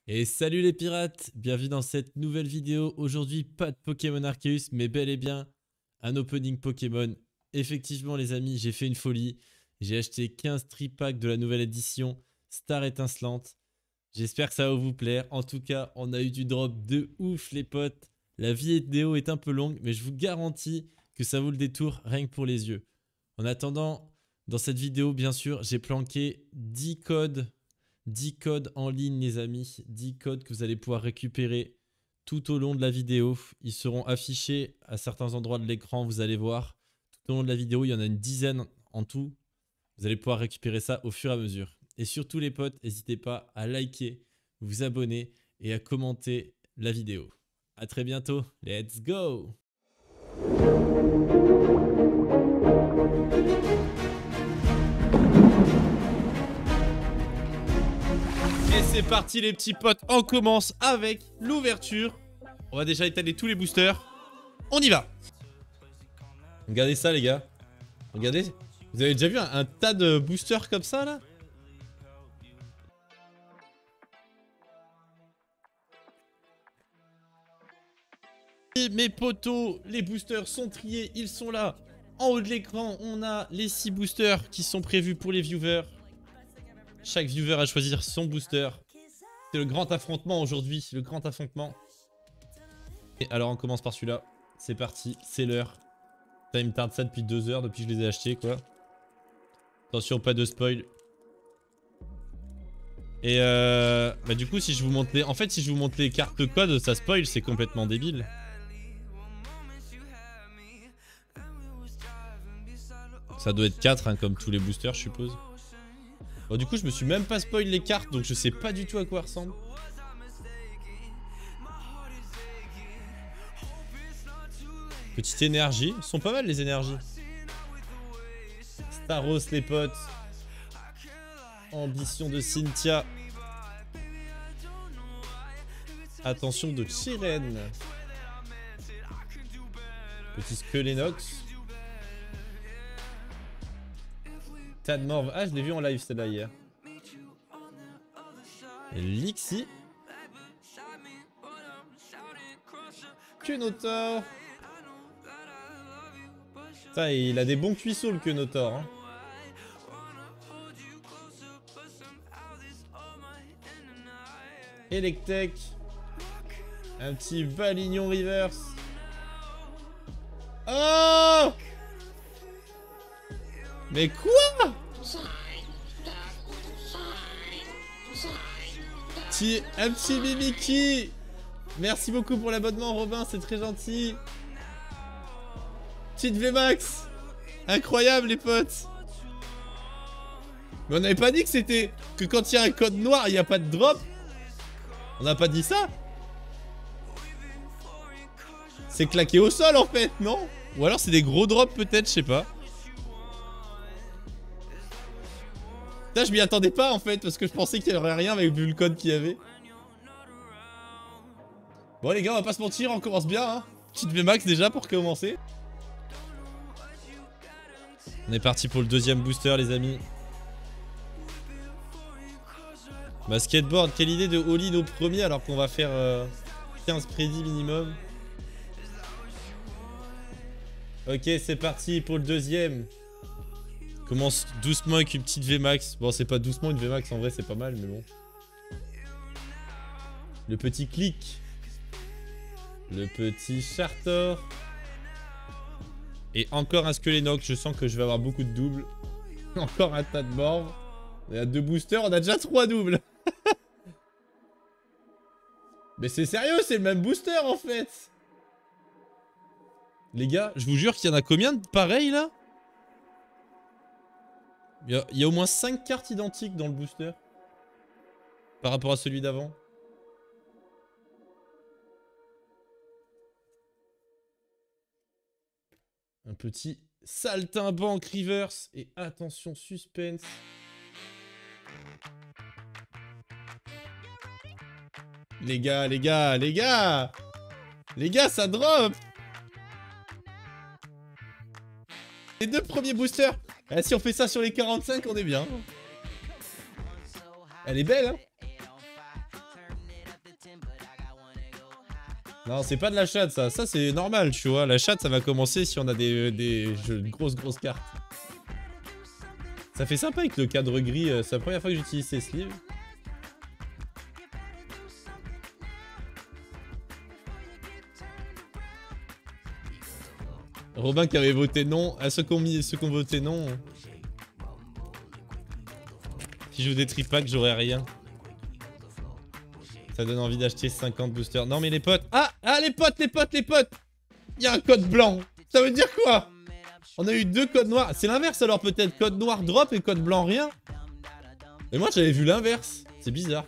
Et salut les pirates, bienvenue dans cette nouvelle vidéo. Aujourd'hui, pas de Pokémon Arceus, mais bel et bien un opening Pokémon. Effectivement les amis, j'ai fait une folie. J'ai acheté 15 tripacks de la nouvelle édition Star Étincelante. J'espère que ça va vous plaire. En tout cas, on a eu du drop de ouf les potes. La vidéo est un peu longue, mais je vous garantis que ça vaut le détour rien que pour les yeux. En attendant, dans cette vidéo, bien sûr, j'ai planqué 10 codes. 10 codes en ligne les amis, 10 codes que vous allez pouvoir récupérer tout au long de la vidéo. Ils seront affichés à certains endroits de l'écran, vous allez voir. Tout au long de la vidéo, il y en a une dizaine en tout. Vous allez pouvoir récupérer ça au fur et à mesure. Et surtout les potes, n'hésitez pas à liker, vous abonner et à commenter la vidéo. A très bientôt, let's go! Et c'est parti les petits potes, on commence avec l'ouverture. On va déjà étaler tous les boosters. On y va. Regardez ça les gars. Regardez. Vous avez déjà vu un tas de boosters comme ça là? Et mes potos, les boosters sont triés, ils sont là. En haut de l'écran, on a les 6 boosters qui sont prévus pour les viewers. Chaque viewer a choisi son booster. C'est le grand affrontement aujourd'hui, le grand affrontement. Et alors on commence par celui-là. C'est parti, c'est l'heure. Ça il me tarde ça depuis 2 heures, depuis que je les ai achetés quoi. Attention, pas de spoil. Et bah du coup si je vous montre les... En fait si je vous montre les cartes code, ça spoil, c'est complètement débile. Ça doit être 4 hein, comme tous les boosters je suppose. Bon du coup je me suis même pas spoil les cartes donc je sais pas du tout à quoi elles ressemblent. Petite énergie, ils sont pas mal les énergies. Staros les potes. Ambition de Cynthia. Attention de Chiren. Petit Skelenox. Tadmorve. Ah, je l'ai vu en live celle-là hier. Lixie. Kunotor. Putain, il a des bons cuisseaux le Kunotor. Hein. Electek. Un petit Balignon reverse. Oh! Mais quoi? Un petit Mimiki. Merci beaucoup pour l'abonnement Robin, c'est très gentil. Petite VMAX. Incroyable les potes. Mais on n'avait pas dit que c'était... Que quand il y a un code noir, il n'y a pas de drop. On n'a pas dit ça. C'est claqué au sol en fait, non? Ou alors c'est des gros drops peut-être, je sais pas. Là je m'y attendais pas en fait parce que je pensais qu'il y aurait rien avec vu le code qu'il y avait. Bon les gars on va pas se mentir, on commence bien hein. Petite VMAX déjà pour commencer. On est parti pour le deuxième booster les amis. Bah skateboard, quelle idée de all-in au premier alors qu'on va faire 15 prédits minimum. Ok c'est parti pour le deuxième. Commence doucement avec une petite VMAX. Bon c'est pas doucement une VMAX en vrai c'est pas mal mais bon. Le petit clic. Le petit Chartor. Et encore un Skelenox, je sens que je vais avoir beaucoup de doubles. Encore un tas de morve. On a 2 boosters, on a déjà 3 doubles. Mais c'est sérieux, c'est le même booster en fait. Les gars, je vous jure qu'il y en a combien de pareils là? Il y a au moins 5 cartes identiques dans le booster. Par rapport à celui d'avant. Un petit saltimbanque reverse. Et attention, suspense. Les gars, les gars, les gars! Les gars, ça drop! Les 2 premiers boosters! Ah, si on fait ça sur les 45, on est bien. Elle est belle, hein? Non, c'est pas de la chatte, ça. Ça, c'est normal, tu vois. La chatte, ça va commencer si on a des jeux de grosses cartes. Ça fait sympa avec le cadre gris. C'est la première fois que j'utilise ces sleeves. Robin qui avait voté non. À ceux qui ont voté non. Si je joue des tripacks, j'aurais rien. Ça donne envie d'acheter 50 boosters. Non mais les potes. Ah les potes. Il y a un code blanc. Ça veut dire quoi? On a eu 2 codes noirs. C'est l'inverse alors peut-être. Code noir drop et code blanc rien. Mais moi j'avais vu l'inverse. C'est bizarre.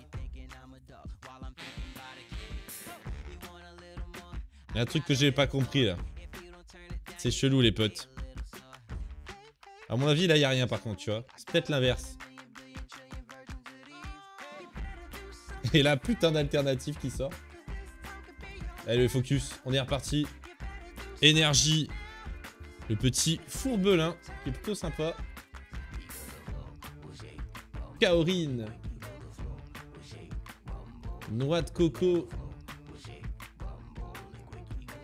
Il y a un truc que j'ai pas compris là. C'est chelou les potes. À mon avis là il y a rien par contre tu vois. C'est peut-être l'inverse. Et là, putain d'alternative qui sort. Allez, le focus. On est reparti. Énergie. Le petit fourbelin, qui est plutôt sympa. Kaorine. Noix de coco.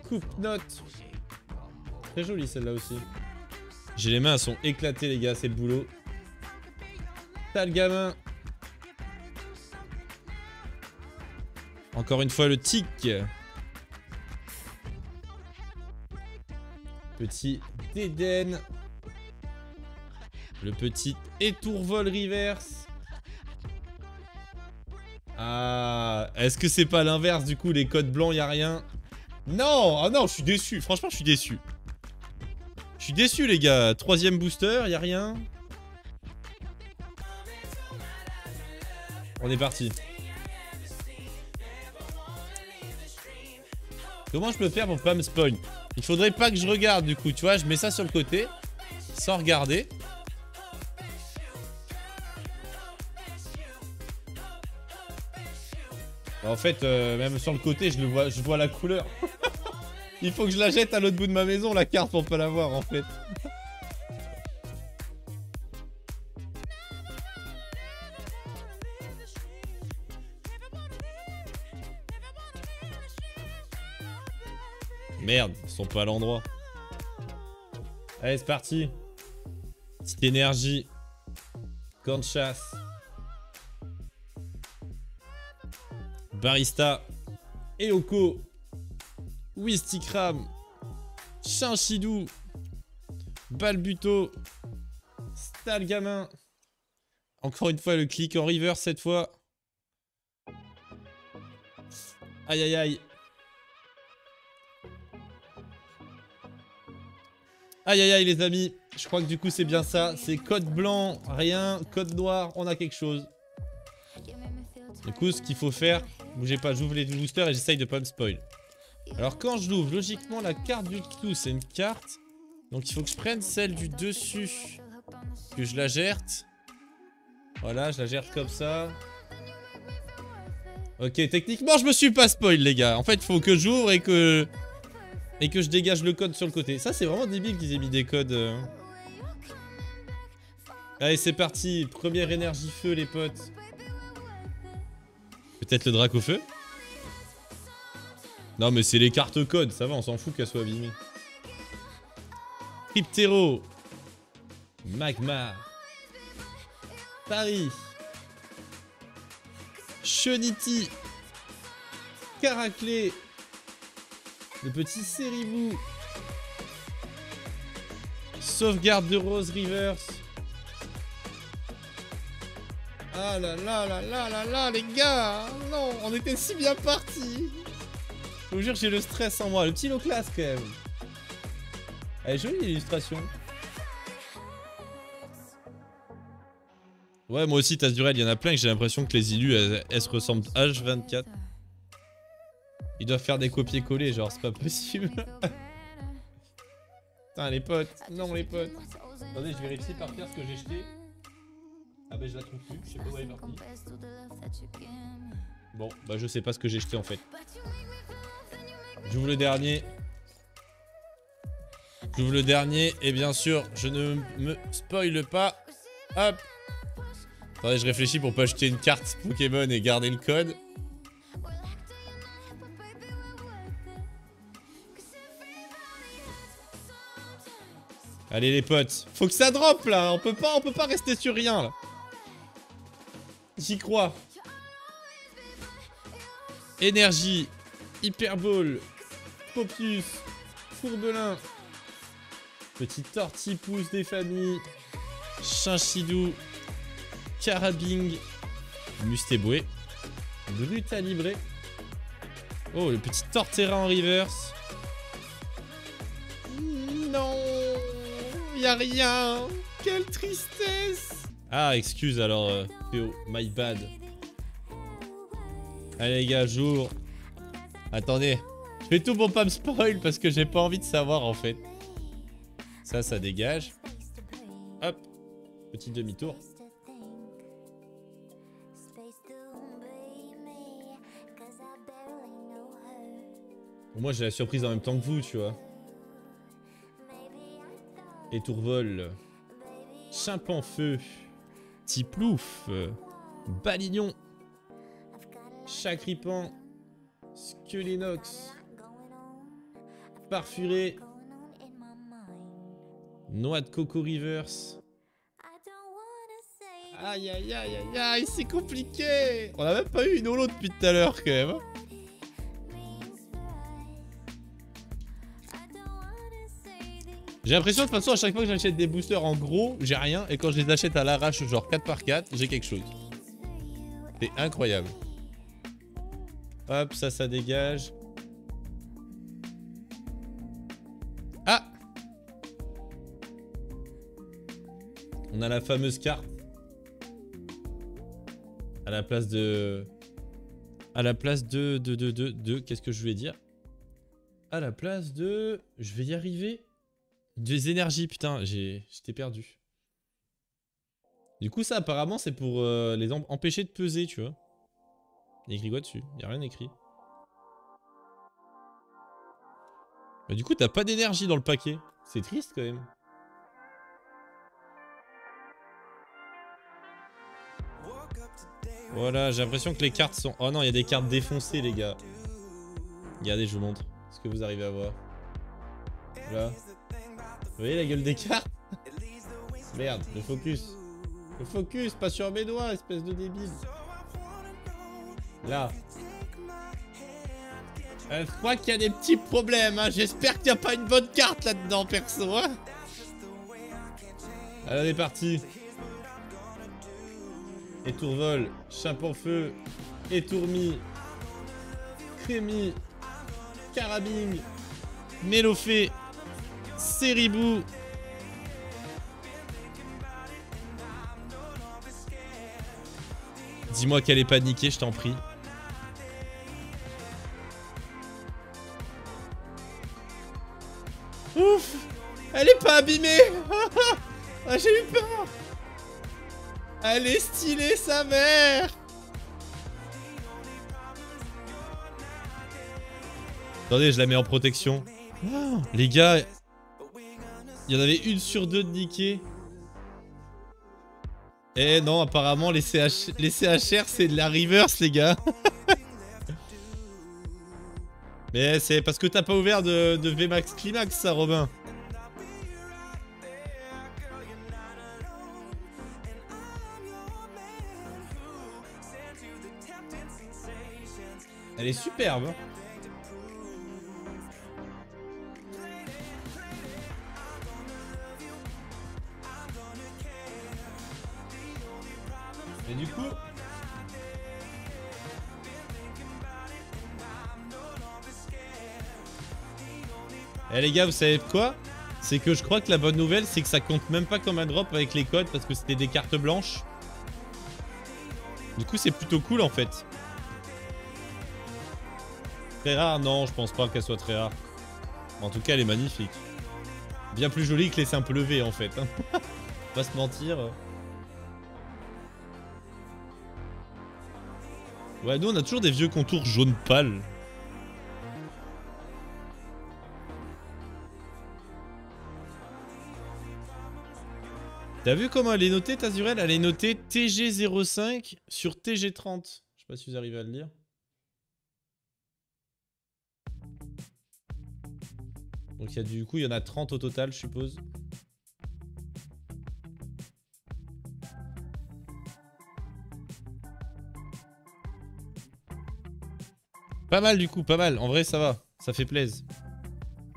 Coupe-note. Très jolie celle-là aussi. J'ai les mains, elles sont éclatées les gars, c'est le boulot. T'as le gamin. Encore une fois le tic. Petit Déden. Le petit étourvol reverse. Ah, est-ce que c'est pas l'inverse du coup, les codes blancs, y a rien? Non, ah non, je suis déçu. Franchement, je suis déçu. Je suis déçu les gars. 3ème booster, y a rien. On est parti. Comment je peux faire pour pas me spawn? Il faudrait pas que je regarde du coup, tu vois, je mets ça sur le côté, sans regarder. En fait, même sur le côté, je vois la couleur. Il faut que je la jette à l'autre bout de ma maison, la carte, pour pas la voir en fait. Merde, ils sont pas à l'endroit. Allez, c'est parti. Petite énergie. Camp de chasse. Barista. Eoko. Wistikram. Chinchidou. Balbuto. Stalgamin. Encore une fois le clic en reverse cette fois. Aïe aïe aïe. Aïe aïe aïe les amis, je crois que du coup c'est bien ça, c'est code blanc, rien, code noir, on a quelque chose. Du coup ce qu'il faut faire, bougez pas, j'ouvre les boosters et j'essaye de pas me spoil. Alors quand je l'ouvre, logiquement la carte du tout c'est une carte, donc il faut que je prenne celle du dessus, que je la gerte. Voilà, je la gerte comme ça. Ok, techniquement je me suis pas spoil les gars, en fait il faut que j'ouvre et que je dégage le code sur le côté. Ça, c'est vraiment débile qu'ils aient mis des codes. Allez, c'est parti. Première énergie feu, les potes. Peut-être le drac au feu? Non, mais c'est les cartes codes. Ça va, on s'en fout qu'elles soient abîmées. Cryptero. Magma. Paris. Cheniti. Caraclé. Le petit Seribou. Sauvegarde de Rose Rivers. Ah là là là là là là les gars. Non, on était si bien partis. Je vous jure, j'ai le stress en moi. Le petit low class quand même. Elle est jolie l'illustration. Ouais, moi aussi, Tazurel, il y en a plein que j'ai l'impression que les illus, elles se ressemblent H24. Ils doivent faire des copier-coller, genre, c'est pas possible. Putain, les potes. Non, les potes. Attendez, je vérifie par terre ce que j'ai jeté. Ah bah, je la trouve plus. Je sais pas où elle est partie. Bon, bah, je sais pas ce que j'ai jeté en fait. J'ouvre le dernier. J'ouvre le dernier. Et bien sûr, je ne me spoile pas. Hop. Attendez, je réfléchis pour pas jeter une carte Pokémon et garder le code. Allez les potes. Faut que ça drop là. On peut pas rester sur rien là. J'y crois. Énergie. Hyperball. Popius. Fourbelin. Petit tortipousse des familles. Chinchidou. Carabing. Mustéboué. Brutalibré. Oh, le petit Torterra en reverse. Non, y a rien. Quelle tristesse. Ah, excuse alors, Théo. My bad. Allez les gars, jour. Attendez. Je fais tout pour pas me spoil parce que j'ai pas envie de savoir en fait. Ça dégage. Hop. Petit demi-tour. Moi j'ai la surprise en même temps que vous, tu vois. Étourvol. Chimpanfeu. Tiplouf. Balignon. Chacripan. Skelenox. Parfuré. Noix de coco reverse. Aïe aïe aïe aïe aïe, c'est compliqué. On a même pas eu une holo depuis tout à l'heure quand même. J'ai l'impression de toute façon à chaque fois que j'achète des boosters en gros, j'ai rien. Et quand je les achète à l'arrache genre 4x4, j'ai quelque chose. C'est incroyable. Hop, ça dégage. Ah! On a la fameuse carte. À la place de... Qu'est-ce que je voulais dire? À la place de... Je vais y arriver. Des énergies, putain, j'étais perdu. Du coup, ça, apparemment, c'est pour les empêcher de peser, tu vois. Il y a écrit quoi dessus? Il n'y a rien écrit. Bah, du coup, t'as pas d'énergie dans le paquet. C'est triste, quand même. Voilà, j'ai l'impression que les cartes sont... Oh non, il y a des cartes défoncées, les gars. Regardez, je vous montre. Est-ce que vous arrivez à voir? Là. Vous voyez la gueule des cartes? Merde, le focus. Le focus, pas sur mes doigts, espèce de débile. Là. Je crois qu'il y a des petits problèmes, hein. J'espère qu'il n'y a pas une bonne carte là-dedans, perso, hein. Allez, on est parti. Étourvol, Chimpanfeu, Étourmi, Crémi, Carabing, Mélofée, Séribou. Dis-moi qu'elle est paniquée, je t'en prie. Ouf! Elle est pas abîmée! Ah, j'ai eu peur! Elle est stylée, sa mère! Attendez, je la mets en protection. Oh, les gars, il y en avait une sur deux de niquer. Eh non, apparemment, les CHR, c'est de la reverse, les gars. Mais c'est parce que t'as pas ouvert de VMAX Climax, ça, Robin. Elle est superbe. Et du coup... Eh les gars, vous savez quoi? C'est que je crois que la bonne nouvelle, c'est que ça compte même pas comme un drop avec les codes parce que c'était des cartes blanches. Du coup, c'est plutôt cool en fait. Très rare, non, je pense pas qu'elle soit très rare. En tout cas, elle est magnifique. Bien plus jolie que les simples levées en fait. Hein. Pas se mentir. Ouais, nous on a toujours des vieux contours jaune pâle. T'as vu comment elle est notée, Tazurel? Elle est notée TG05 sur TG30. Je sais pas si vous arrivez à le lire. Donc du coup, il y en a 30 au total, je suppose. Pas mal du coup, pas mal. En vrai, ça va. Ça fait plaisir.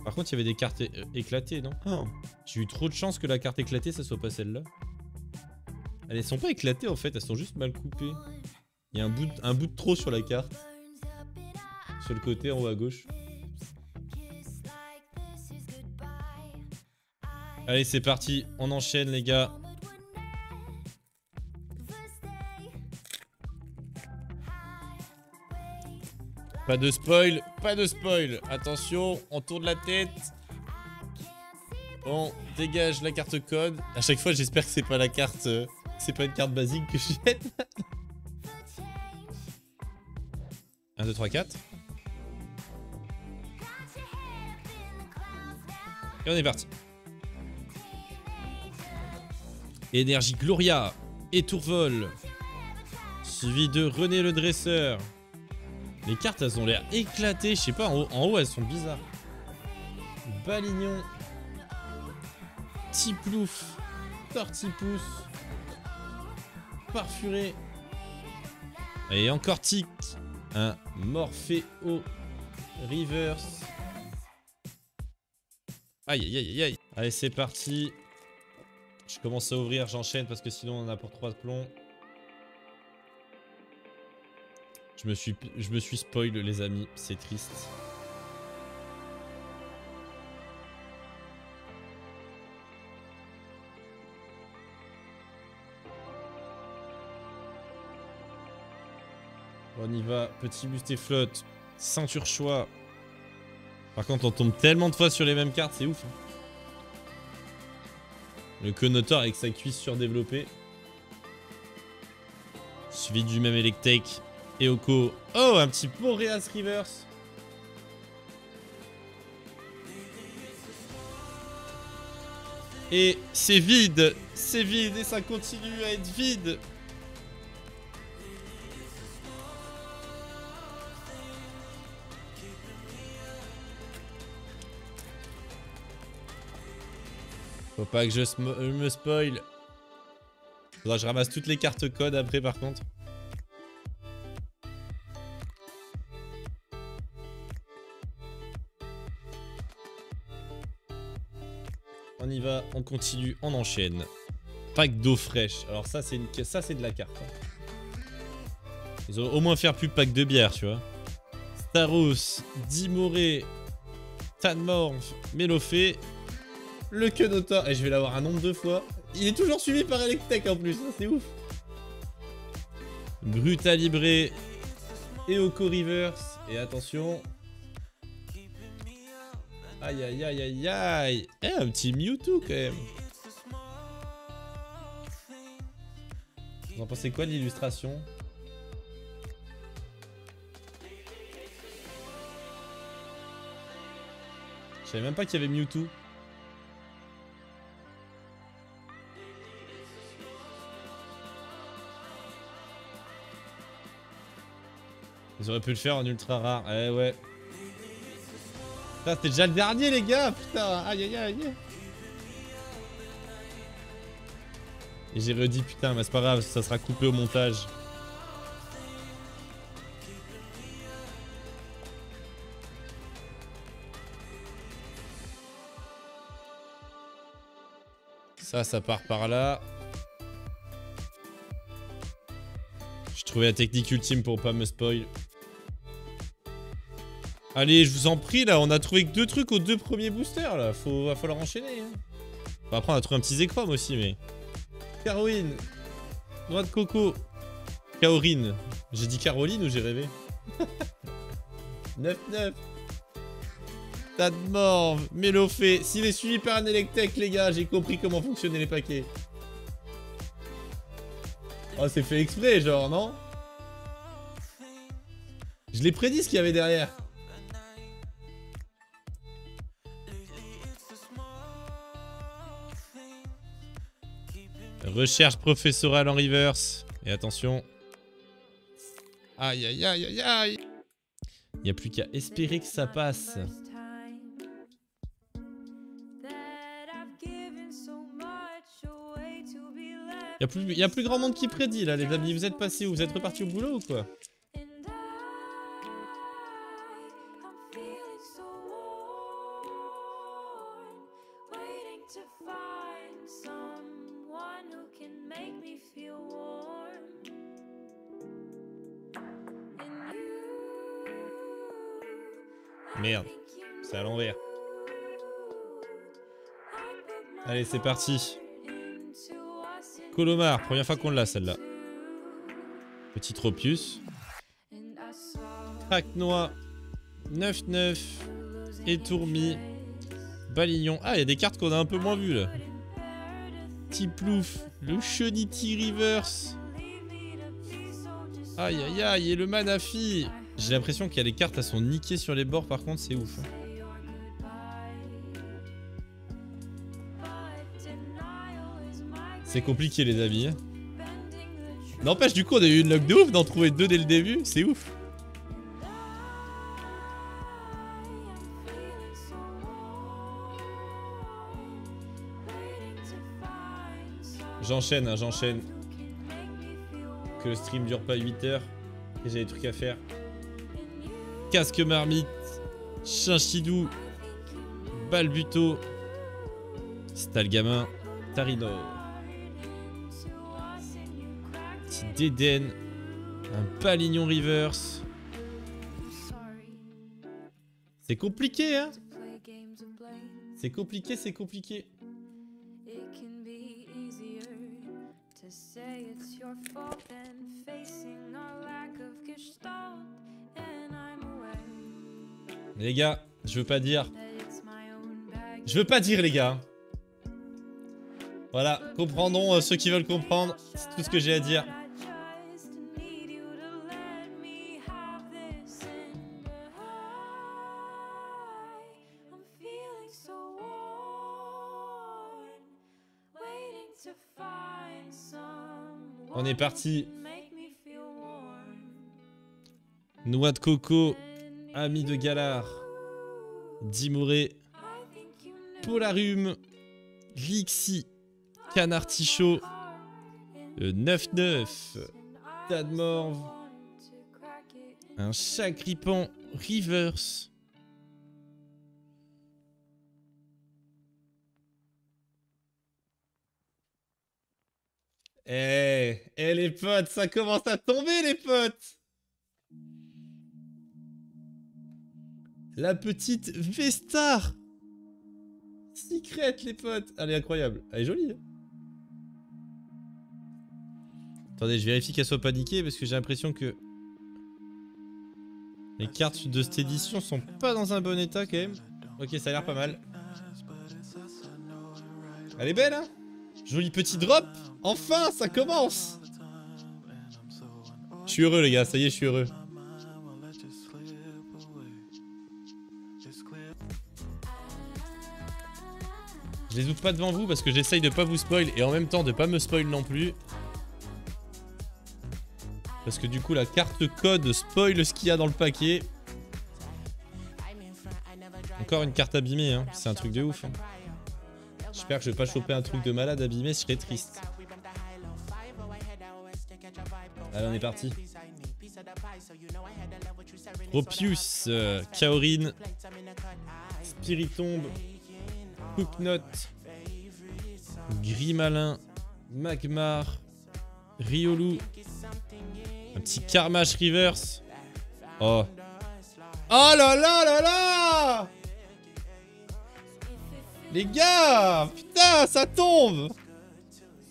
Par contre, il y avait des cartes éclatées, non? Oh. J'ai eu trop de chance que la carte éclatée, ça soit pas celle-là. Elles sont pas éclatées en fait, elles sont juste mal coupées. Il y a un bout de trop sur la carte. Sur le côté en haut à gauche. Allez, c'est parti. On enchaîne, les gars. Pas de spoil, pas de spoil. Attention, on tourne la tête. On dégage la carte code. À chaque fois, j'espère que c'est pas la carte... c'est pas une carte basique que je jette. 1, 2, 3, 4. Et on est parti. Énergie Gloria. Étourvol. Suivi de René le Dresseur. Les cartes, elles ont l'air éclatées. Je sais pas, en haut, elles sont bizarres. Balignon. Tiplouf. Tortipousse. Parfuré. Et encore Tic. Un Morphéo Reverse. Aïe aïe aïe aïe. Allez, c'est parti. Je commence à ouvrir, j'enchaîne parce que sinon on en a pour 3 plombs. Je me suis spoil, les amis, c'est triste. On y va, petit boost et flotte, ceinture choix. Par contre, on tombe tellement de fois sur les mêmes cartes, c'est ouf. Le Connotor avec sa cuisse surdéveloppée. Suivi du même Electek. Eoko. Oh, un petit Boreas Reverse. Et c'est vide et ça continue à être vide. Faut pas que je me spoil. Faudra que je ramasse toutes les cartes codes après par contre. On y va, on continue, on enchaîne. Pack d'eau fraîche. Alors ça c'est de la carte. Ils ont au moins fait plus pack de bière, tu vois. Staros, Dimoré, Tanmorph, Melofé, le Connotor. Et je vais l'avoir un nombre de fois. Il est toujours suivi par Electek en plus, ça c'est ouf. Brutalibré, Eoko Reverse. Et attention. Aïe aïe aïe aïe aïe. Eh, un petit Mewtwo quand même. Vous en pensez quoi de l'illustration? Je savais même pas qu'il y avait Mewtwo. Ils auraient pu le faire en ultra rare. Eh ouais. Putain, c'était déjà le dernier, les gars. Putain, aïe aïe aïe. Et j'ai redit, putain, mais c'est pas grave, ça sera coupé au montage. Ça part par là. Je trouvais la technique ultime pour pas me spoil. Allez, je vous en prie, là, on a trouvé que 2 trucs aux 2 premiers boosters, là. Va falloir enchaîner. Hein. Bon, après, on a trouvé un petit Zekrom aussi, mais... Caroline. Noix de coco. Kaorine. J'ai dit Caroline ou j'ai rêvé? 9-9. Tanmorph. Melofé. S'il est suivi par un Electek, les gars, j'ai compris comment fonctionnaient les paquets. Oh, c'est fait exprès, genre, non? Je l'ai prédit ce qu'il y avait derrière. Recherche professorale en reverse. Et attention. Aïe aïe aïe aïe aïe. Il n'y a plus qu'à espérer que ça passe. Il y a plus grand monde qui prédit là, les amis. Vous êtes passés où? Vous êtes repartis au boulot ou quoi? Merde, c'est à l'envers. Allez, c'est parti. Colomar, première fois qu'on l'a celle-là. Petit Tropius. Craque-noix. 9-9. Étourmi. Balignon. Ah, il y a des cartes qu'on a un peu moins vues là. Tiplouf. Le Chenity Reverse. Aïe aïe aïe. Et le Manafi. J'ai l'impression qu'il y a les cartes, elles sont niquées sur les bords par contre, c'est ouf. C'est compliqué les amis. N'empêche, du coup, on a eu une luck de ouf d'en trouver 2 dès le début, c'est ouf. J'enchaîne, hein, j'enchaîne. Que le stream dure pas 8 heures. Et j'ai des trucs à faire. Casque marmite. Chinchidou. Balbuto. Stalgamin. Tarino. Petit Déden. Un Balignon Reverse. C'est compliqué, hein. C'est compliqué, c'est compliqué. Les gars, je veux pas dire. Je veux pas dire les gars. Voilà, comprendront ceux qui veulent comprendre. C'est tout ce que j'ai à dire. On est parti. Noix de coco. Ami de Galard. Dimoré. Polarum. Lixi. Canard Tichot. 9-9. Tadmorve. Un Chagripan Reverse. Eh les potes, ça commence à tomber les potes. La petite Vestar. Secret les potes. Elle est incroyable. Elle est jolie. Hein. Attendez, je vérifie qu'elle soit paniquée parce que j'ai l'impression que les cartes de cette édition sont pas dans un bon état quand même. Ok, ça a l'air pas mal. Elle est belle hein. Joli petit drop. Enfin, ça commence. Je suis heureux les gars, ça y est, je suis heureux. Je les ouvre pas devant vous parce que j'essaye de pas vous spoil et en même temps de pas me spoil non plus. Parce que du coup la carte code spoil ce qu'il y a dans le paquet. Encore une carte abîmée, hein. C'est un truc de ouf. Hein. J'espère que je vais pas choper un truc de malade abîmé, je serais triste. Allez, on est parti. Tropius, Kaorin, Spiritombe, Cooknot, Grimalin, Magmar, Riolu, un petit Karmash Reverse. Oh. Oh là là là là! Les gars! Putain, ça tombe!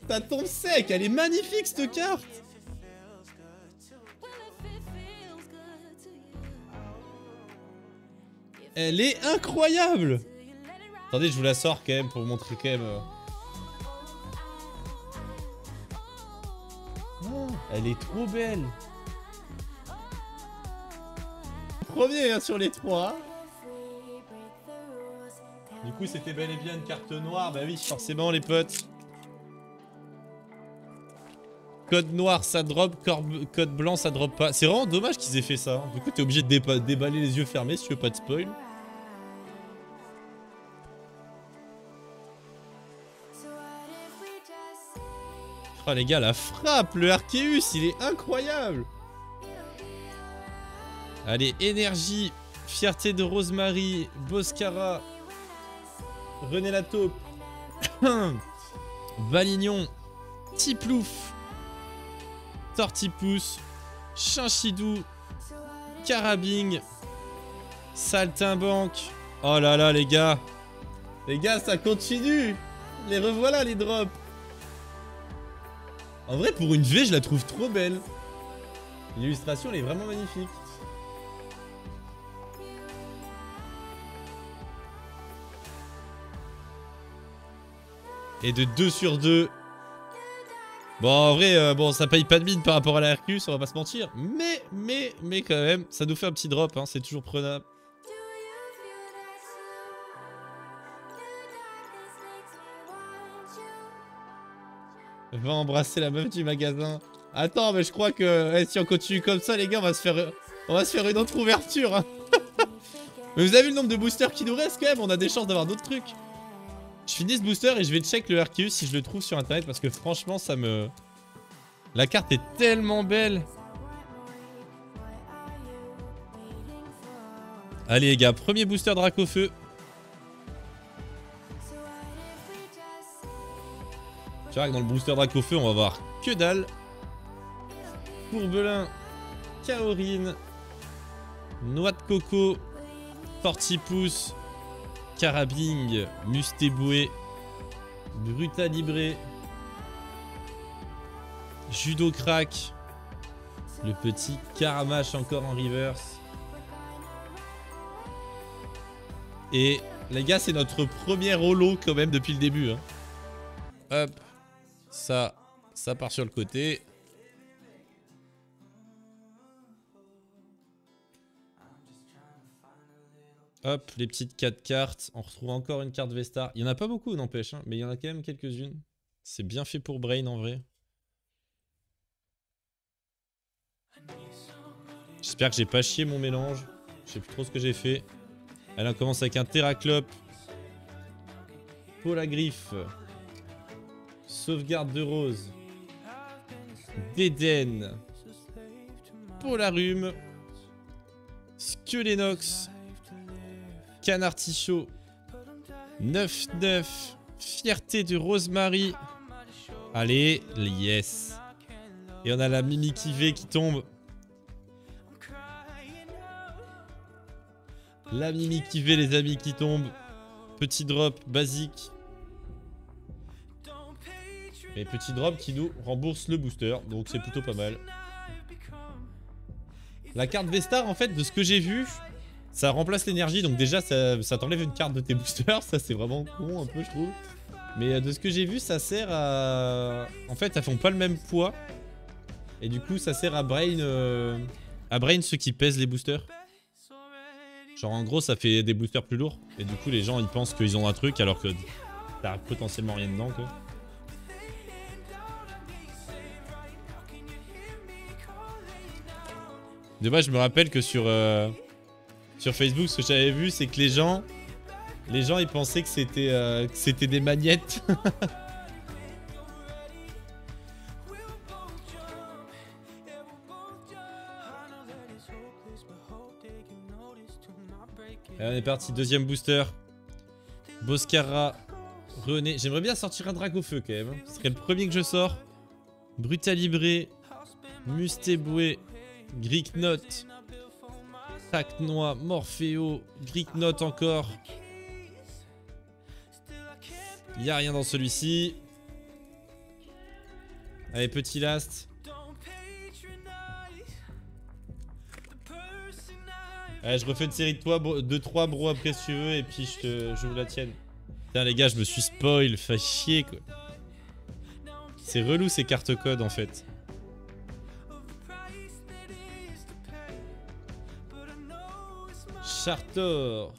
Ça tombe sec, elle est magnifique cette carte! Elle est incroyable! Attendez, je vous la sors quand même pour vous montrer quand même. Oh, elle est trop belle! Premier hein, sur les trois. Du coup, c'était bel et bien une carte noire. Bah oui, forcément, les potes. Code noir, ça drop. Code blanc, ça drop pas. C'est vraiment dommage qu'ils aient fait ça. Du coup, t'es obligé de déballer les yeux fermés si tu veux pas de spoil. Oh les gars, la frappe, le Arceus, il est incroyable. Allez, énergie, fierté de Rosemary, Boscara, René la taupe, Balignon, Tiplouf, Tortipousse, Chinchidou, Carabing, Saltimbanque. Oh là là, les gars. Les gars, ça continue. Les revoilà, les drops. En vrai, pour une V, je la trouve trop belle. L'illustration, elle est vraiment magnifique. Et de 2 sur 2. Bon, en vrai, bon, ça paye pas de mine par rapport à la Arceus, on va pas se mentir. Mais quand même, ça nous fait un petit drop, hein, c'est toujours prenable. Va embrasser la meuf du magasin. Attends, mais je crois que si on continue comme ça, les gars, on va se faire une autre ouverture. Hein. Mais vous avez vu le nombre de boosters qui nous reste quand même, on a des chances d'avoir d'autres trucs. Je finis ce booster et je vais check le Arceus si je le trouve sur internet parce que franchement ça me... La carte est tellement belle. Allez les gars, premier booster Dracofeu. Tu vois que dans le booster Dracofeu on va voir que dalle. Courbelin, Kaorine, Noix de Coco, Tortipousse, Carabing, Mustéboué, Brutalibré, Judo Crack, le petit Caramache encore en reverse. Et les gars, c'est notre premier holo quand même depuis le début. Hein. Hop, ça part sur le côté. Hop, les petites 4 cartes. On retrouve encore une carte Vestar. Il n'y en a pas beaucoup, n'empêche, hein, mais il y en a quand même quelques-unes. C'est bien fait pour Brain en vrai. J'espère que j'ai pas chié mon mélange. Je sais plus trop ce que j'ai fait. Allez, on commence avec un Terraclope. Polagriffe. Sauvegarde de Rose. Déden. Polarume. Skelenox. Canartichaud. 9-9. Fierté de Rosemary. Allez, yes. Et on a la Mimikyu V qui tombe. La Mimikyu V, les amis, qui tombe. Petit drop basique. Et petit drop qui nous rembourse le booster. Donc c'est plutôt pas mal. La carte Vestar, en fait, de ce que j'ai vu, ça remplace l'énergie. Donc déjà, ça t'enlève une carte de tes boosters. Ça, c'est vraiment con un peu, je trouve. Mais de ce que j'ai vu, ça sert à... En fait, elles font pas le même poids. Et du coup, ça sert à Brain ceux qui pèsent les boosters. Genre en gros, ça fait des boosters plus lourds. Et du coup, les gens, ils pensent qu'ils ont un truc alors que t'as potentiellement rien dedans, quoi. De base, je me rappelle que sur Facebook, ce que j'avais vu, c'est que les gens, ils pensaient que c'était des magnettes. Allez, on est parti, deuxième booster. Boscara, René. J'aimerais bien sortir un Dracofeu quand même. Ce serait le premier que je sors. Brutalibré, Mustéboué, Gricknote, Tacnois, Morpheo, Gricknote encore. Il n'y a rien dans celui-ci. Allez, petit last. Allez, je refais une série de 3 bro après si tu veux et puis je vous la tienne. Putain les gars, je me suis spoil, fait chier quoi. C'est relou ces cartes codes en fait. Chartor,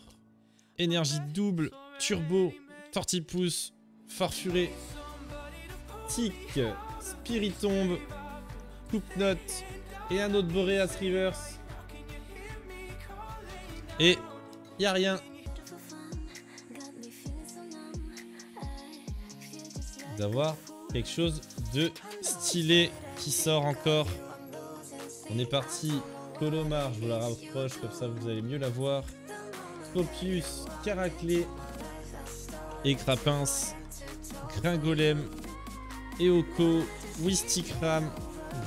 énergie double, turbo, tortipousse, farfuré, tic, spiritombe, coupe-note et un autre Boreas Reverse. Et y a rien. D'avoir quelque chose de stylé qui sort encore. On est parti. Colomar, je vous la rapproche comme ça vous allez mieux la voir. Tropius, Caraclé, Écrapince, Gringolem, Eoko, Wistikram,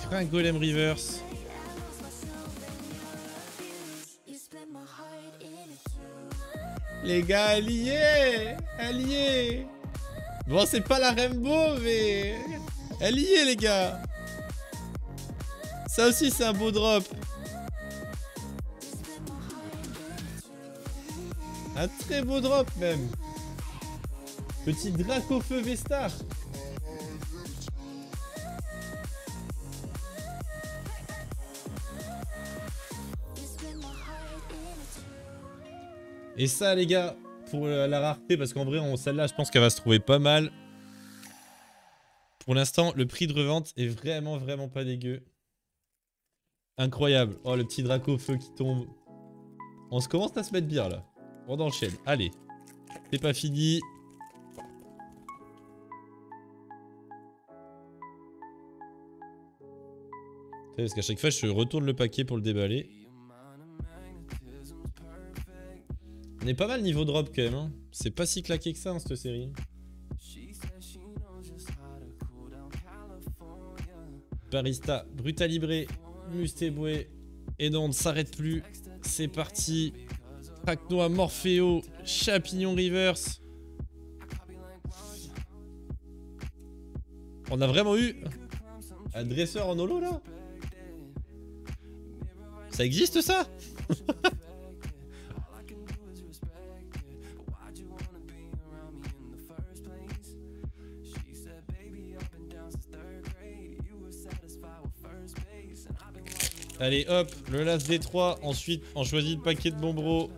Gringolem Reverse. Les gars, elle y est. Elle y est. Bon, c'est pas la Rainbow, mais... Elle y est, les gars. Ça aussi, c'est un beau drop. Un très beau drop, même. Petit Dracofeu Vestar. Et ça, les gars, pour la rareté, parce qu'en vrai, celle-là, je pense qu'elle va se trouver pas mal. Pour l'instant, le prix de revente est vraiment pas dégueu. Incroyable. Oh, le petit Dracofeu qui tombe. On se commence à se mettre bien, là. On enchaîne. Allez. C'est pas fini. Parce qu'à chaque fois, je retourne le paquet pour le déballer. On est pas mal niveau drop quand même. Hein. C'est pas si claqué que ça, cette série. Barista, Brutalibré, Mustéboué. Et non, on ne s'arrête plus. C'est parti. Cracknois, Morpheo, Chapignon Reverse. On a vraiment eu un dresseur en holo là. Ça existe ça? Allez hop, le last des 3. Ensuite, on choisit le paquet de bons bro.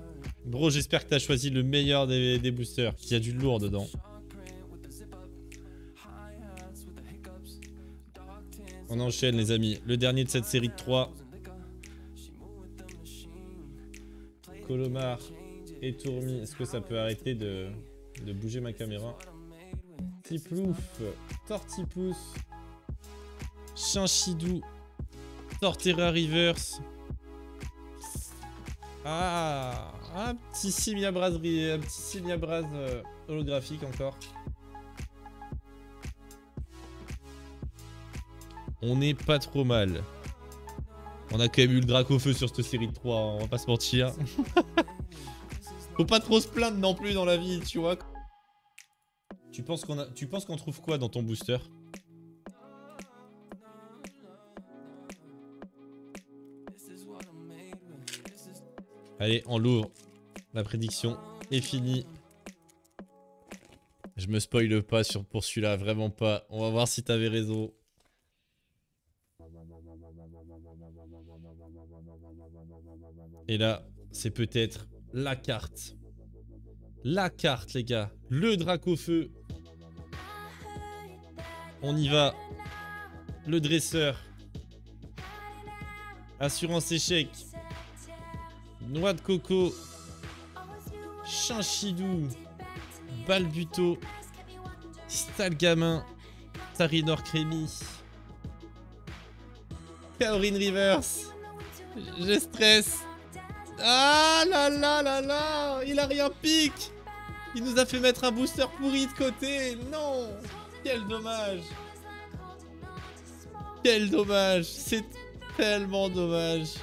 Bro, j'espère que tu as choisi le meilleur des boosters. Qu'il y a du lourd dedans. On enchaîne les amis. Le dernier de cette série de 3. Colomar et Tourmi. Est-ce que ça peut arrêter de bouger ma caméra? Tiplouf, Tortipousse, Chinchidou, Torterra Reverse. Ah, un petit Simiabras holographique encore. On n'est pas trop mal. On a quand même eu le Dracofeu sur cette série de 3, on va pas se mentir. Faut pas trop se plaindre non plus dans la vie, tu vois. Tu penses qu'on trouve quoi dans ton booster? Allez, on l'ouvre. La prédiction est finie. Je me spoile pas pour celui-là, vraiment pas. On va voir si t'avais raison. Et là, c'est peut-être la carte. La carte, les gars. Le Dracofeu. On y va. Le dresseur. Assurance échec. Noix de coco. Chinchidou. Balbuto. Stalgamin. Tarinor Crémy. Kaorin Reverse. Je stresse. Ah là là là là. Il a rien pique. Il nous a fait mettre un booster pourri de côté. Non. Quel dommage. Quel dommage. C'est tellement dommage.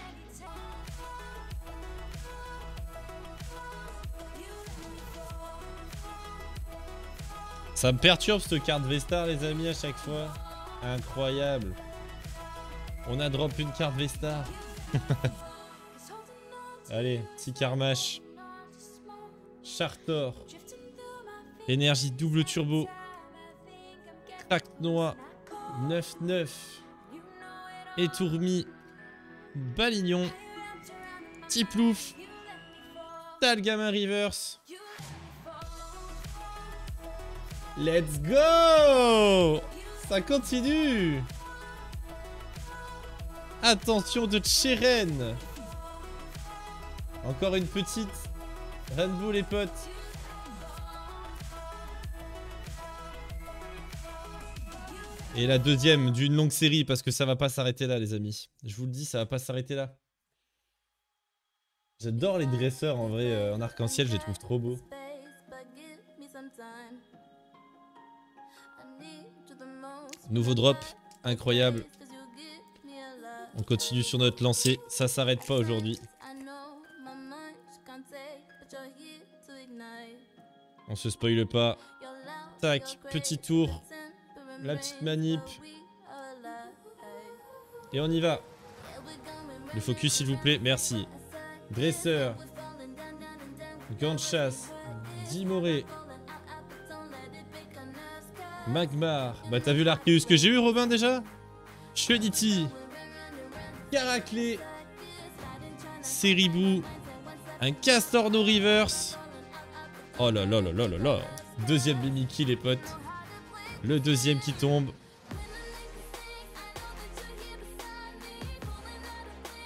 Ça me perturbe cette carte Vestar les amis à chaque fois. Incroyable. On a drop une carte Vestar. Allez, petit Karmash. Chartor. Énergie double turbo. Cracknois. 9-9. Étourmi. Balignon. Tiplouf. Talgamin Reverse. Let's go! Ça continue! Attention de Cheren! Encore une petite Rainbow les potes. Et la deuxième d'une longue série parce que ça va pas s'arrêter là les amis. Je vous le dis, ça va pas s'arrêter là. J'adore les dresseurs en vrai en arc-en-ciel, je les trouve trop beaux. Nouveau drop, incroyable. On continue sur notre lancée, ça s'arrête pas aujourd'hui. On se spoile pas. Tac, petit tour. La petite manip. Et on y va. Le focus s'il vous plaît, merci. Dresseur. Gant de chasse. Dimoré. Magmar. Bah t'as vu l'Arceus que j'ai eu Robin déjà? Shunity. Caraclé. Ceribou. Un Castorno Reverse. Oh là là là là là là. Deuxième Mimikyu les potes. Le deuxième qui tombe.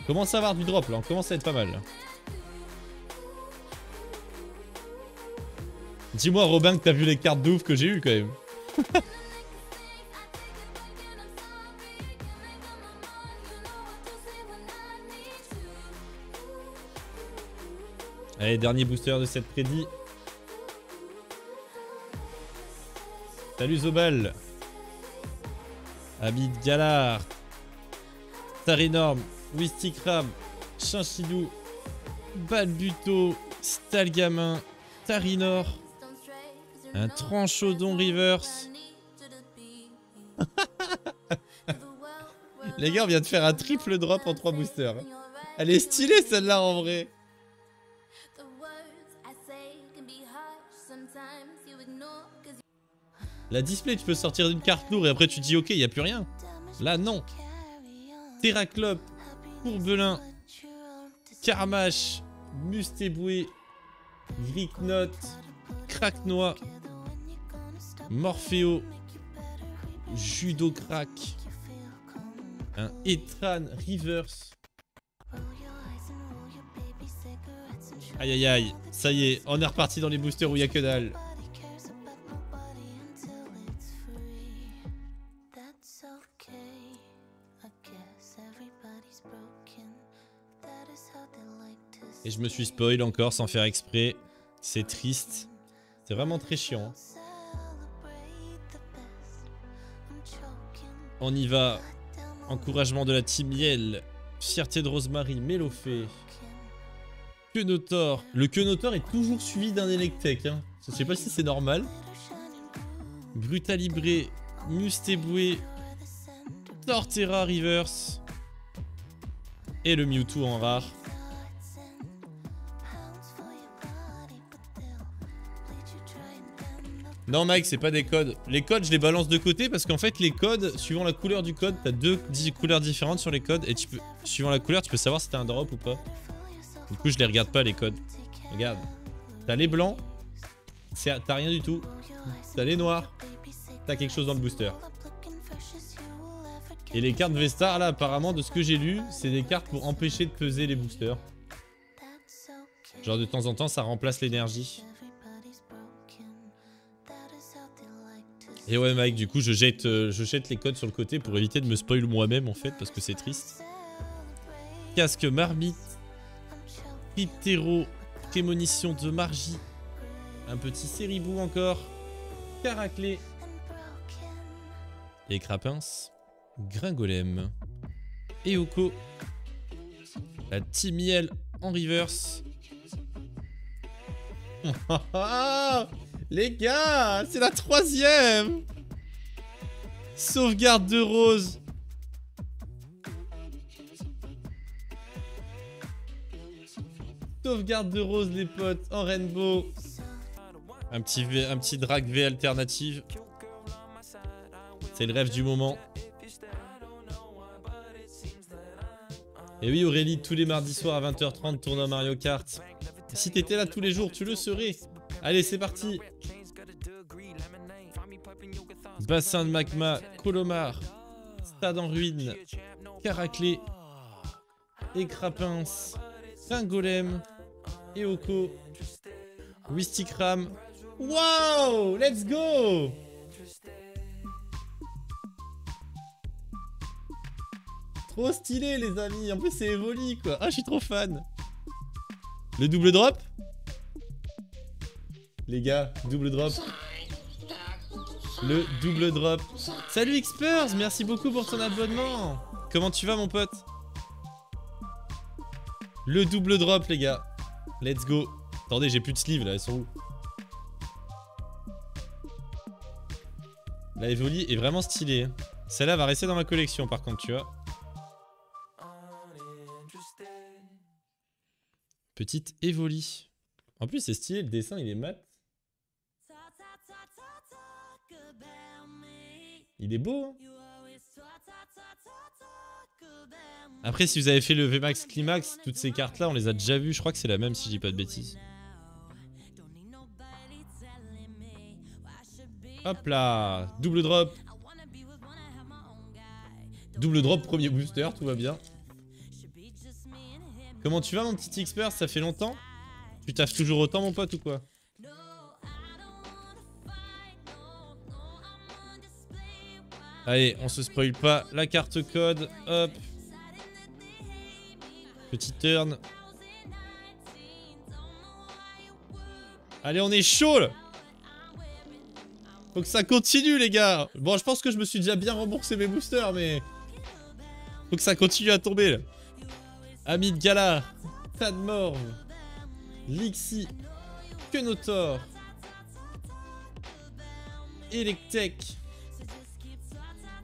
On commence à avoir du drop là, on commence à être pas mal là. Dis-moi Robin que t'as vu les cartes de ouf que j'ai eu quand même. Allez, dernier booster de cette prédit. Salut Zobal. Abid Galar. Tarinorm. Wistikram. Chinchidou. Balbuto. Stalgamin. Tarinor. Un Tranchodon Reverse. Les gars, on vient de faire un triple drop en 3 boosters. Elle est stylée celle-là en vrai. La display, tu peux sortir d'une carte lourde et après tu dis ok, il n'y a plus rien. Là, non. Terraclope, Courbelin, Carmache, Mustéboué, Gricknot, Cracknois, Morpheo, Judocrack, un Etran Reverse. Aïe aïe aïe, ça y est, on est reparti dans les boosters où il n'y a que dalle. Et je me suis spoil encore sans faire exprès. C'est triste. C'est vraiment très chiant. On y va. Encouragement de la team Yel. Fierté de Rosemary. Mélofée. Quenotor. Le Quenotor est toujours suivi d'un Electek. Hein. Je sais pas si c'est normal. Brutalibré. Mustéboué. Torterra Reverse. Et le Mewtwo en rare. Non Mike, c'est pas des codes. Les codes, je les balance de côté parce qu'en fait, les codes, suivant la couleur du code, t'as 2 couleurs différentes sur les codes et tu peux, suivant la couleur, tu peux savoir si t'as un drop ou pas. Du coup, je les regarde pas les codes. Regarde. T'as les blancs, t'as rien du tout. T'as les noirs, t'as quelque chose dans le booster. Et les cartes V-Star, là, apparemment, de ce que j'ai lu, c'est des cartes pour empêcher de peser les boosters. Genre de temps en temps, ça remplace l'énergie. Et ouais Mike, du coup je jette les codes sur le côté pour éviter de me spoil moi-même en fait parce que c'est triste. Casque Marmite, Cryptero, Prémonition de Margie, un petit Ceribou encore, Caraclé, et Crapins, Gringolem, Eoko, la Team Yel en reverse. Les gars, c'est la 3e. Sauvegarde de Rose. Sauvegarde de Rose les potes en rainbow. Un petit drag V alternative. C'est le rêve du moment. Et oui Aurélie, tous les mardis soirs à 20h30 tournoi Mario Kart. Si t'étais là tous les jours, tu le serais. Allez, c'est parti. Bassin de magma, Colomar, Stade en ruine, Caraclé, Écrapins, Gringolem, Eoko, Wistikram. Wow, let's go. Trop stylé les amis, en plus c'est Evoli quoi. Ah, je suis trop fan. Le double drop? Les gars, double drop. Le double drop. Salut Xpurs, merci beaucoup pour ton abonnement. Comment tu vas mon pote? Le double drop les gars. Let's go. Attendez, j'ai plus de sleeves là, elles sont où? La Evoli est vraiment stylée. Celle-là va rester dans ma collection par contre, tu vois. Petite Evoli. En plus, c'est stylé, le dessin il est mat. Il est beau, hein. Après, si vous avez fait le VMAX Climax, toutes ces cartes-là, on les a déjà vues. Je crois que c'est la même si je dis pas de bêtises. Hop là, double drop. Double drop, premier booster, tout va bien. Comment tu vas mon petit Expert? Ça fait longtemps? Tu taffes toujours autant mon pote ou quoi? Allez, on se spoil pas. La carte code, hop. Petit turn. Allez, on est chaud là. Faut que ça continue les gars. Bon, je pense que je me suis déjà bien remboursé mes boosters, mais... Faut que ça continue à tomber là. Amid Gala, Tadmorv, Lixi, Kenotor, Electek,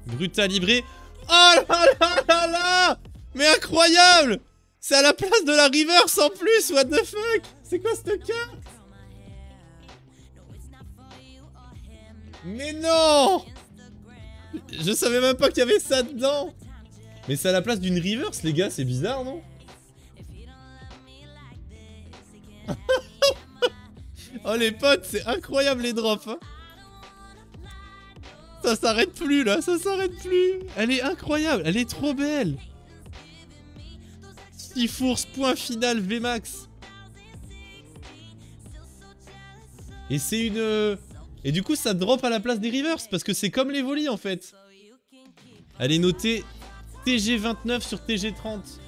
Brutalibré. Oh là là là là! Mais incroyable! C'est à la place de la reverse en plus, what the fuck? C'est quoi cette carte? Mais non! Je savais même pas qu'il y avait ça dedans! Mais c'est à la place d'une reverse les gars, c'est bizarre non? Oh les potes, c'est incroyable les drops hein. Ça s'arrête plus là, ça s'arrête plus. Elle est incroyable, elle est trop belle. Stifours, point final VMAX. Et c'est une... Et du coup ça drop à la place des reverse parce que c'est comme les volis en fait. Elle est notée TG29 sur TG30.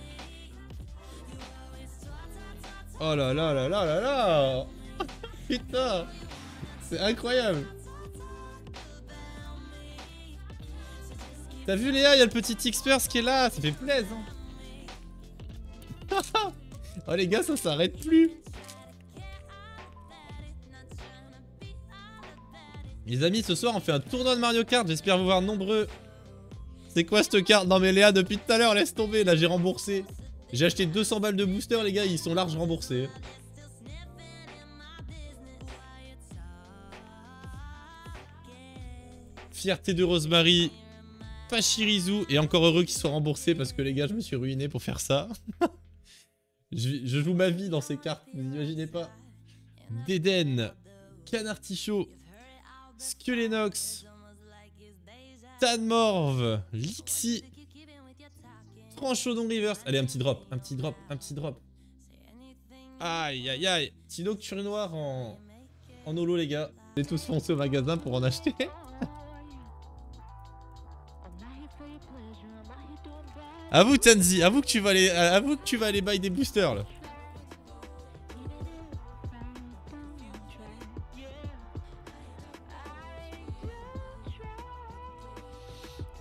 Oh là là là là là là. Putain. C'est incroyable. T'as vu Léa, il y a le petit Expert qui est là, ça fait plaisir. Oh les gars, ça s'arrête plus. Les amis, ce soir on fait un tournoi de Mario Kart, j'espère vous voir nombreux. C'est quoi cette carte? Non mais Léa, depuis tout à l'heure, laisse tomber, là j'ai remboursé. J'ai acheté 200 balles de booster les gars, ils sont larges remboursés. Fierté de Rosemary. Pachirisu, et encore heureux qu'il soit remboursé parce que les gars je me suis ruiné pour faire ça. je joue ma vie dans ces cartes, vous imaginez pas. Deden, Canartichaud, Skelenox, Tadmorv, Lixi, Tranchodon Reverse. Allez un petit drop, un petit drop, un petit drop. Aïe aïe aïe. Petit Nocturne Noir en holo les gars. On est tous foncés au magasin pour en acheter. Avoue Tanzi, avoue que tu vas aller buy des boosters là.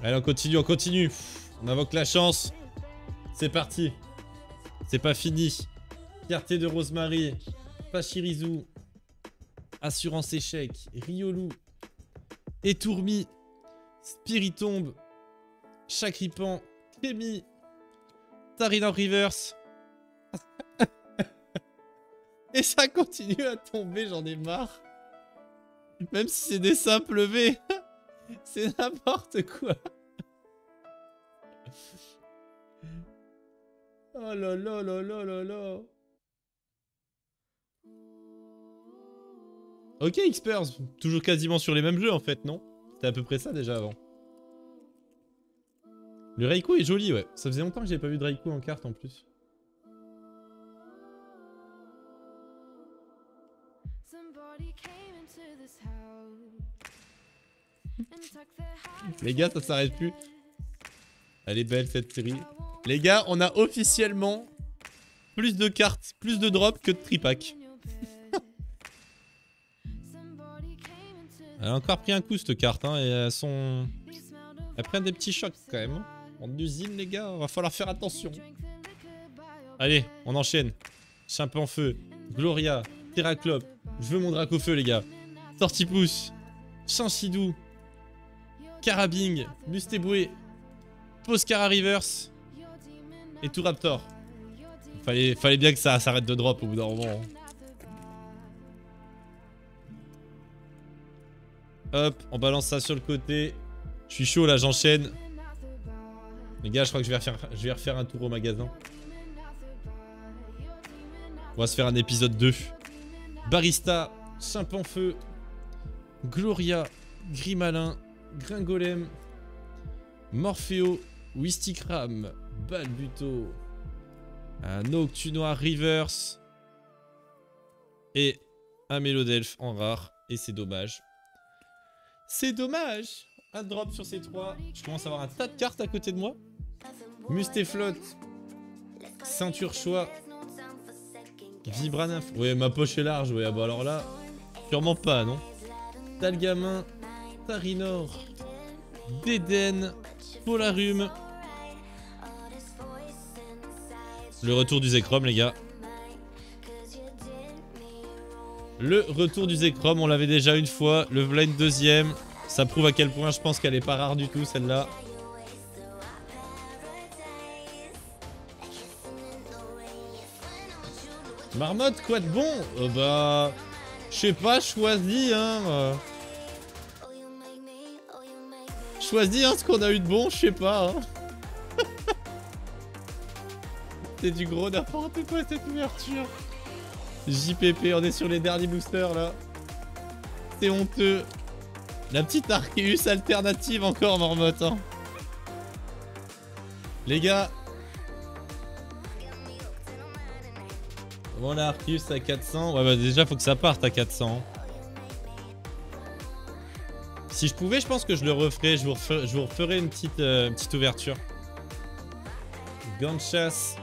Allez on continue, on continue. On invoque la chance. C'est parti. C'est pas fini. Fierté de Rosemary. Pachirisu. Assurance échec. Riolu. Étourmi. Spiritombe. Chakripan. Kémy. Tarina Reverse. Et ça continue à tomber, j'en ai marre. Même si c'est des simples V. C'est n'importe quoi. Oh là là là là là là. Ok Xpers, toujours quasiment sur les mêmes jeux en fait, non? C'était à peu près ça déjà avant. Le Raikou est joli, ouais. Ça faisait longtemps que j'avais pas vu de Raikou en carte en plus. Les gars, ça s'arrête plus. Elle est belle cette série. Les gars, on a officiellement plus de cartes, plus de drops que de tripack. Elle a encore pris un coup cette carte, hein, et elles sont... Elles prennent des petits chocs quand même. En usine les gars, va falloir faire attention. Allez, on enchaîne. Chimpanfeu, Gloria, Terraclope. Je veux mon Dracofeu, les gars. Tortipousse, Chanchidou, Carabing, Mustéboué, Poscara Reverse et tout Raptor. Fallait bien que ça s'arrête de drop au bout d'un moment. Hop, on balance ça sur le côté. Je suis chaud là, j'enchaîne. Les gars, je crois que je vais refaire un tour au magasin. On va se faire un épisode 2. Barista, Chimpanfeu, Gloria, Grimalin, Gringolem, Morpheo, Wistikram, Balbuto, un Noctunoir Reverse et un Mélodelphe en rare. Et c'est dommage. C'est dommage. Un drop sur ces trois. Je commence à avoir un tas de cartes à côté de moi. Mustéflotte, Ceinture Choix, Vibranif. Ouais, ma poche est large. Ouais, bah alors là, sûrement pas, non? Talgamin, Tarinor, Déden, Polarium. Le retour du Zekrom, les gars. Le retour du Zekrom, on l'avait déjà une fois. Le voilà une deuxième. Ça prouve à quel point je pense qu'elle est pas rare du tout, celle-là. Marmotte, quoi de bon? Bah... Je sais pas, choisis, hein. Choisis, hein, ce qu'on a eu de bon, je sais pas, hein. C'est du gros n'importe quoi, cette ouverture. JPP, on est sur les derniers boosters, là. C'est honteux. La petite Arceus alternative encore, Marmotte, hein. Les gars... Bon, la Arceus à 400. Ouais, bah déjà, faut que ça parte à 400. Si je pouvais, je pense que je le referais. Je vous referai une petite ouverture. Gant de chasse.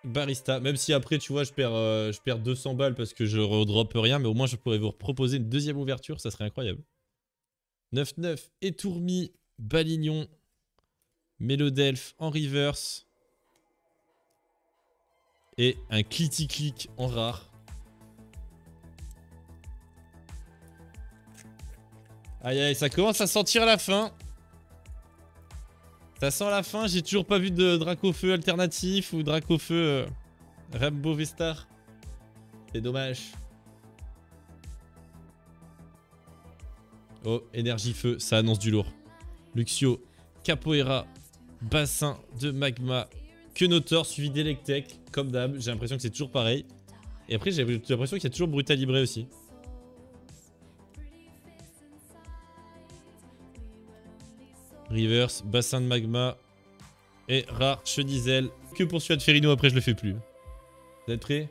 Barista. Même si après, tu vois, je perds 200 balles parce que je redroppe rien. Mais au moins, je pourrais vous proposer une deuxième ouverture. Ça serait incroyable. 9-9. Étourmi. Balignon. Mélodelphe en reverse. Et un Clitti-Click en rare. Aïe aïe, ça commence à sentir la fin. Ça sent la fin, j'ai toujours pas vu de Dracofeu alternatif ou Dracofeu Rainbow Vestar. C'est dommage. Oh, énergie feu, ça annonce du lourd. Luxio, Capoeira, Bassin de Magma, Quenotor suivi d'Electek, comme d'hab. J'ai l'impression que c'est toujours pareil. Et après, j'ai l'impression qu'il y a toujours Brutal Libré aussi. Reverse, Bassin de Magma et rare Chenizel. Que pour celui de Ferrino, après je le fais plus. Vous êtes prêts?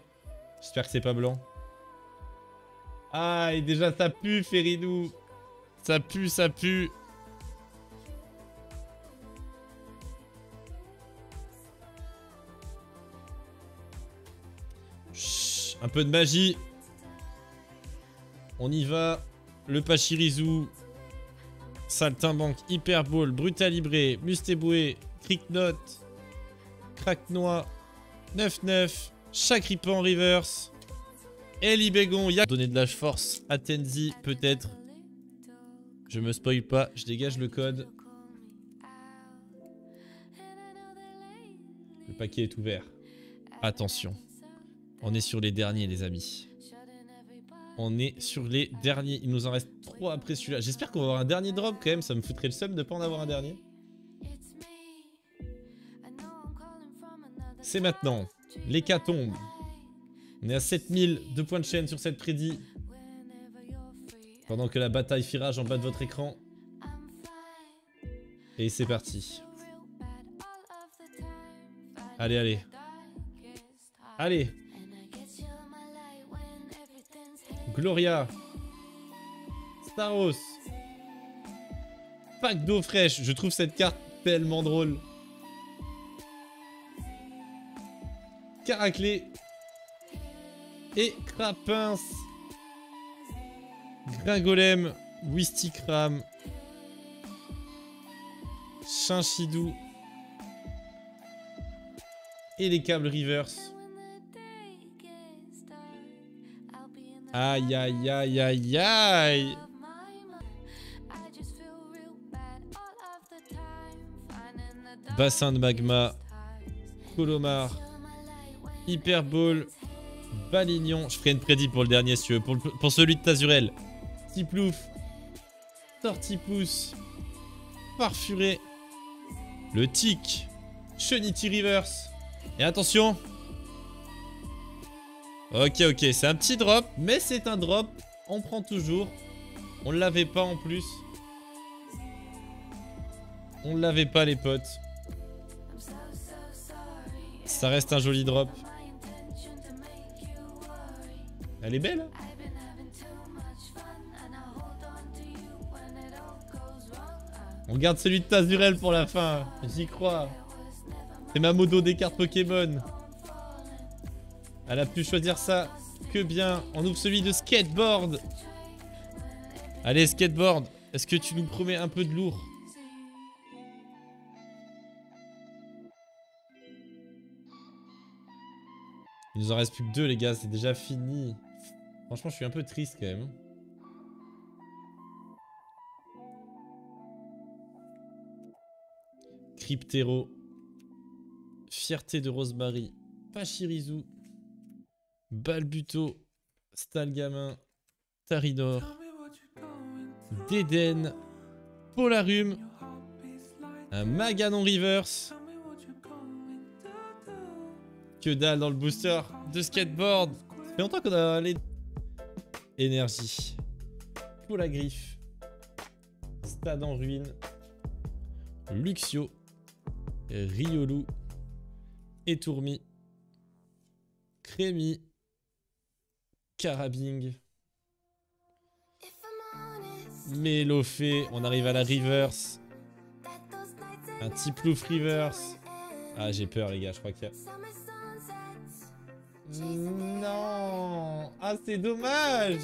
J'espère que c'est pas blanc. Ah, et déjà ça pue, Ferrino. Ça pue, ça pue. Chut, un peu de magie. On y va. Le Pachirisu. Saltimbanque, Hyperball, Brutal Libré, Mustéboué, Cricknote, Cracknois, 9-9, Chakripan en reverse, Elibégon, donner de l'âge force, Atenzi peut-être. Je me spoil pas, je dégage le code. Le paquet est ouvert. Attention, on est sur les derniers les amis. On est sur les derniers. Il nous en reste 3 après celui-là. J'espère qu'on va avoir un dernier drop quand même. Ça me foutrait le seum de pas en avoir un dernier. C'est maintenant. L'hécatombe. On est à 7000 de points de chaîne sur cette prédit. Pendant que la bataille fit rage en bas de votre écran. Et c'est parti. Allez, allez. Allez. Gloria, Staros, pack d'eau fraîche. Je trouve cette carte tellement drôle. Caraclé et Crapince, Gringolem, Wistikram, Chinchidou, Et les câbles reverse. Aïe, aïe, aïe, aïe, aïe. Bassin de magma. Colomar. Hyperball. Balignon. Je ferai une prédit pour le dernier si tu veux. Pour celui de Tazurel. Tiplouf. Tortipousse. Farfuré. Le tic. Chenity reverse. Et attention. Ok, ok. C'est un petit drop. Mais c'est un drop. On prend toujours. On ne l'avait pas en plus. On ne l'avait pas les potes. Ça reste un joli drop. Elle est belle. On garde celui de Tazurel pour la fin. J'y crois. C'est ma modo des cartes Pokémon. Elle a pu choisir ça. Que bien. On ouvre celui de Skateboard. Allez, Skateboard. Est-ce que tu nous promets un peu de lourd? Il nous en reste plus que 2 les gars, c'est déjà fini. Franchement je suis un peu triste quand même. Cryptero. Fierté de Rosemary. Pachirisu. Balbuto. Stalgamin. Tarinor. Déden. Polarum. Un Maganon Reverse. Que dalle dans le booster de Skateboard. Ça fait longtemps qu'on a les... Énergie. Polagriffe. Stade en ruine. Luxio. Riolu. Etourmi. Crémi. Carabing. Mélofé. On arrive à la reverse. Un Tiplouf reverse. Ah j'ai peur les gars, je crois qu'il y a... Non. Ah c'est dommage.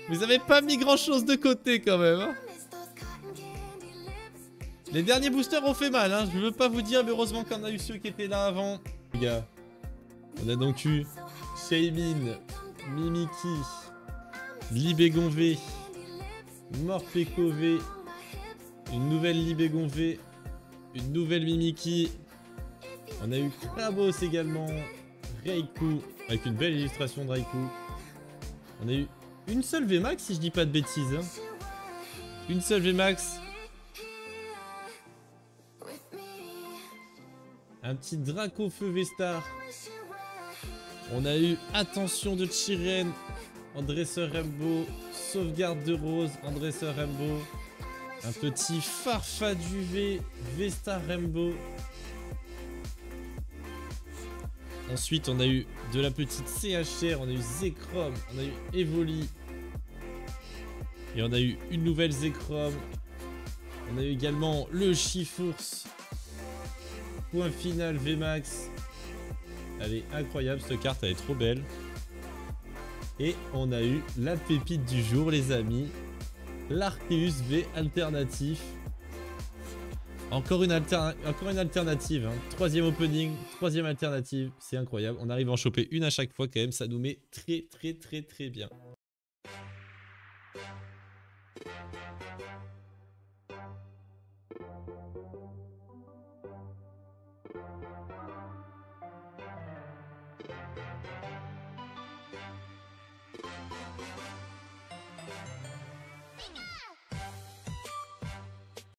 Vous avez pas mis grand chose de côté quand même hein. Les derniers boosters ont fait mal hein. Je veux pas vous dire mais heureusement qu'on a eu ceux qui étaient là avant. Les gars. On a donc eu Shaymin, Mimiki, Libégonvé, Morpeko-V, une nouvelle Libégonvé, une nouvelle Mimiki. On a eu Krabos également. Raikou, avec une belle illustration de Raikou. On a eu une seule VMAX si je dis pas de bêtises. Hein. Une seule VMAX. Un petit Dracaufeu V-Star. On a eu Attention de Chiren en dresseur Rainbow. Sauvegarde de Rose en dresseur Rainbow. Un petit Farfaduvé V-Star Rainbow. Ensuite, on a eu de la petite CHR, on a eu Zekrom, on a eu Evoli. Et on a eu une nouvelle Zekrom. On a eu également le Chifours. Point final VMAX. Elle est incroyable cette carte, elle est trop belle. Et on a eu la pépite du jour les amis. L'Arceus V alternatif. Encore une alternative, hein. Troisième opening, troisième alternative, c'est incroyable. On arrive à en choper une à chaque fois quand même, ça nous met très bien.